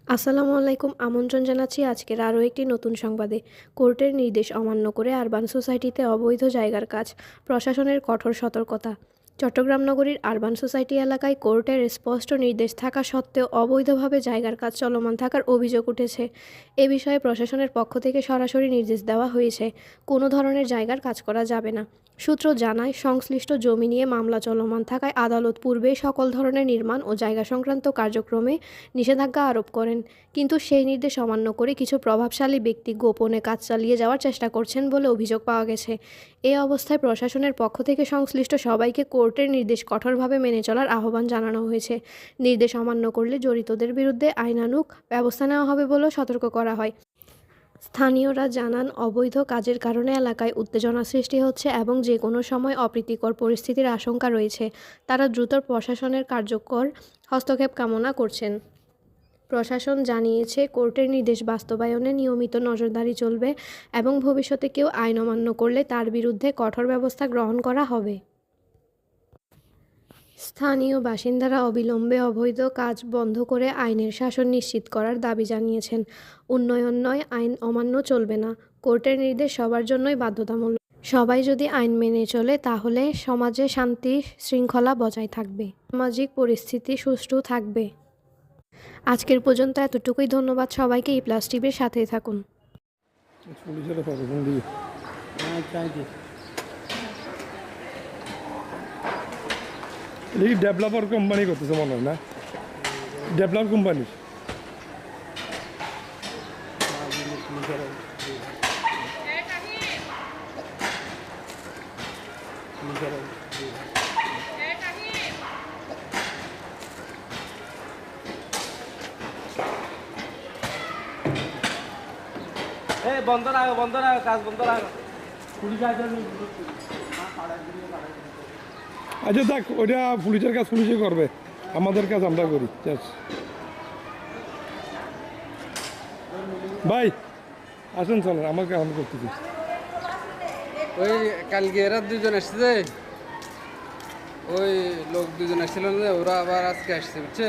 আসসালামু আলাইকুম। আমন্ত্রণ জানাচ্ছি আজকের আরও একটি নতুন সংবাদে। কোর্টের নির্দেশ অমান্য করে আরবান সোসাইটিতে অবৈধ জায়গার কাজ, প্রশাসনের কঠোর সতর্কতা। চট্টগ্রাম নগরীর আরবান সোসাইটি এলাকায় কোর্টের স্পষ্ট নির্দেশ থাকা সত্ত্বেও অবৈধভাবে জায়গার কাজ চলমান থাকার অভিযোগ উঠেছে। এ বিষয়ে প্রশাসনের পক্ষ থেকে সরাসরি নির্দেশ দেওয়া হয়েছে, কোনো ধরনের জায়গার কাজ করা যাবে না। সূত্র জানায়, সংশ্লিষ্ট জমি নিয়ে মামলা চলমান থাকায় আদালত পূর্বেই সকল ধরনের নির্মাণ ও জায়গা সংক্রান্ত কার্যক্রমে নিষেধাজ্ঞা আরোপ করেন। কিন্তু সেই নির্দেশ অমান্য করে কিছু প্রভাবশালী ব্যক্তি গোপনে কাজ চালিয়ে যাওয়ার চেষ্টা করছেন বলে অভিযোগ পাওয়া গেছে। এ অবস্থায় প্রশাসনের পক্ষ থেকে সংশ্লিষ্ট সবাইকে কোর্টের নির্দেশ কঠোরভাবে মেনে চলার আহ্বান জানানো হয়েছে। নির্দেশ অমান্য করলে জড়িতদের বিরুদ্ধে আইনানুগ ব্যবস্থা নেওয়া হবে বলেও সতর্ক করা হয়। স্থানীয়রা জানান, অবৈধ কাজের কারণে এলাকায় উত্তেজনা সৃষ্টি হচ্ছে এবং যে কোনো সময় অপ্রীতিকর পরিস্থিতির আশঙ্কা রয়েছে। তারা দ্রুত প্রশাসনের কার্যকর হস্তক্ষেপ কামনা করছেন। প্রশাসন জানিয়েছে, কোর্টের নির্দেশ বাস্তবায়নে নিয়মিত নজরদারি চলবে এবং ভবিষ্যতে কেউ আইন অমান্য করলে তার বিরুদ্ধে কঠোর ব্যবস্থা গ্রহণ করা হবে। স্থানীয় বাসিন্দারা অবিলম্বে অবৈধ কাজ বন্ধ করে আইনের শাসন নিশ্চিত করার দাবি জানিয়েছেন। উন্নয়ন নয়, আইন অমান্য চলবে না। কোর্টের নির্দেশ সবার জন্যই বাধ্যতামূলক। সবাই যদি আইন মেনে চলে তাহলে সমাজে শান্তি শৃঙ্খলা বজায় থাকবে, সামাজিক পরিস্থিতি সুষ্ঠু থাকবে। আজকের পর্যন্ত এতটুকুই। ধন্যবাদ সবাইকে। প্লাস টিভির সাথেই থাকুন। ডেভেলপার কোম্পানি করতেছে মনে হয় না, ডেভেলপ কোম্পানি। বন্ধ রাখো, বন্ধ রাখো, কাজ বন্ধ রাখো। আচ্ছা দেখ, ওইটা পুলিশের কাজ পুলিশে করবে, আমাদের কাজ আমরা করি। ভাই আসেন, চলেন, আমার কাজ আমি করতেছি। ওই কালকে এরা দুজন আসছে, ওই লোক দুজন আসছিল না, ওরা আবার আজকে আসছে, বুঝছে।